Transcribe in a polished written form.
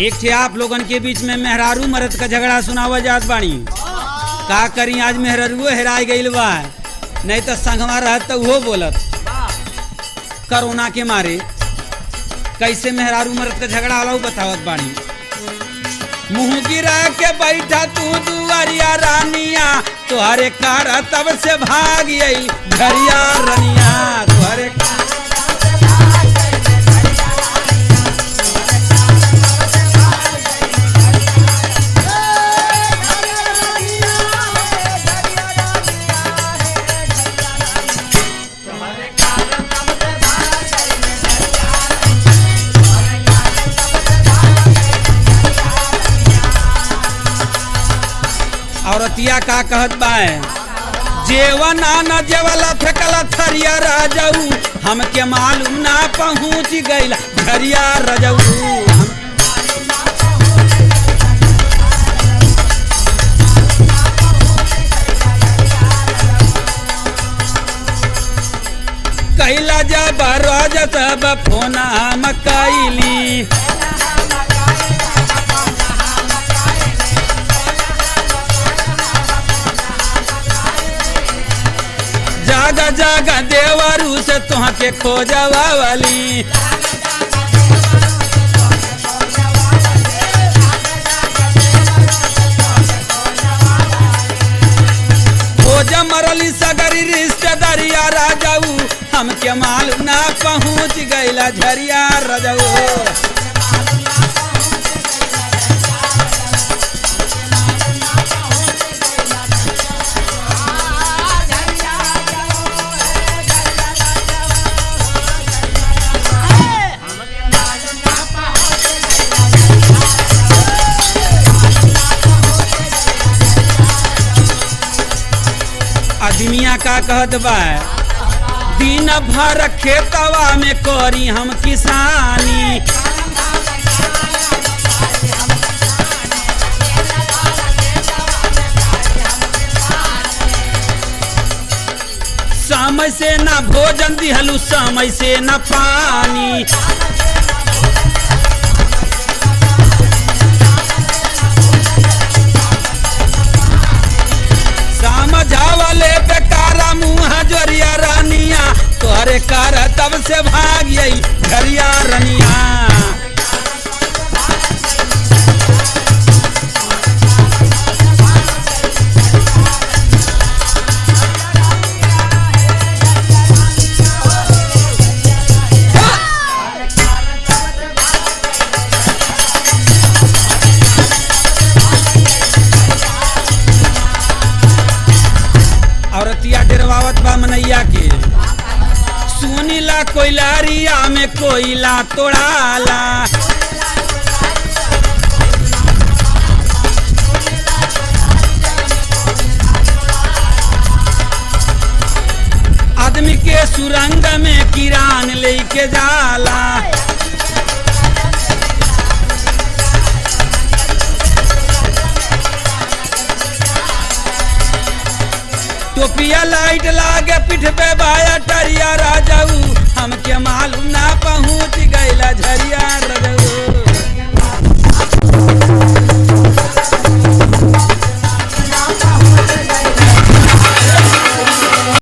एक थे आप लोगन के बीच में मेहरारू मर्द का झगड़ा सुनावा जात बानी। का करी आज मेहरारू हेराय गइल बा, नहीं तो संगवा रहत तो वो बोलत। कोरोना के मारे कैसे मेहरारू मर्द का झगड़ा होला बतावत बानी। मुँह गिरा के बैठा तू दुआरिया रानिया, तुहरे कार तब से भाग आई घरिया रनिया। तुहरे औरतिया का कहत बाए, जेवना न जेवला फेंकला थरिया राजाऊ, हमके मालूम ना पहुँच गइला घरिया राजाऊ। कैला जब रोज सब फोन हम कैली, जागा जागा देवरू से तुहके खोजवा वाली। खोज मरली सगरी रिश्तेदारिया राजाऊ, हमके मालूम ना पहुँच गइला झरिया राजाऊ। आदमिया का कहत बा, दिन भर खेतवा में करी हम किसानी, समय से ना भोजन दिहलू समय से ना पानी। समझावले बेकारा मुँह जोरिया रानिया, तोहरे कार तब से भाग आई घरिया रनिया। औरतिया डेरवावत बा मनैया के, सुनीला कोयलारिया में कोयला तोड़ाला, आदमी के सुरंग में किरान लेके जाला। टोपिया लाइट लागे पीठ पे बाया टरिया राजाऊ, हमके मालूम ना पहुँच गइला झरिया।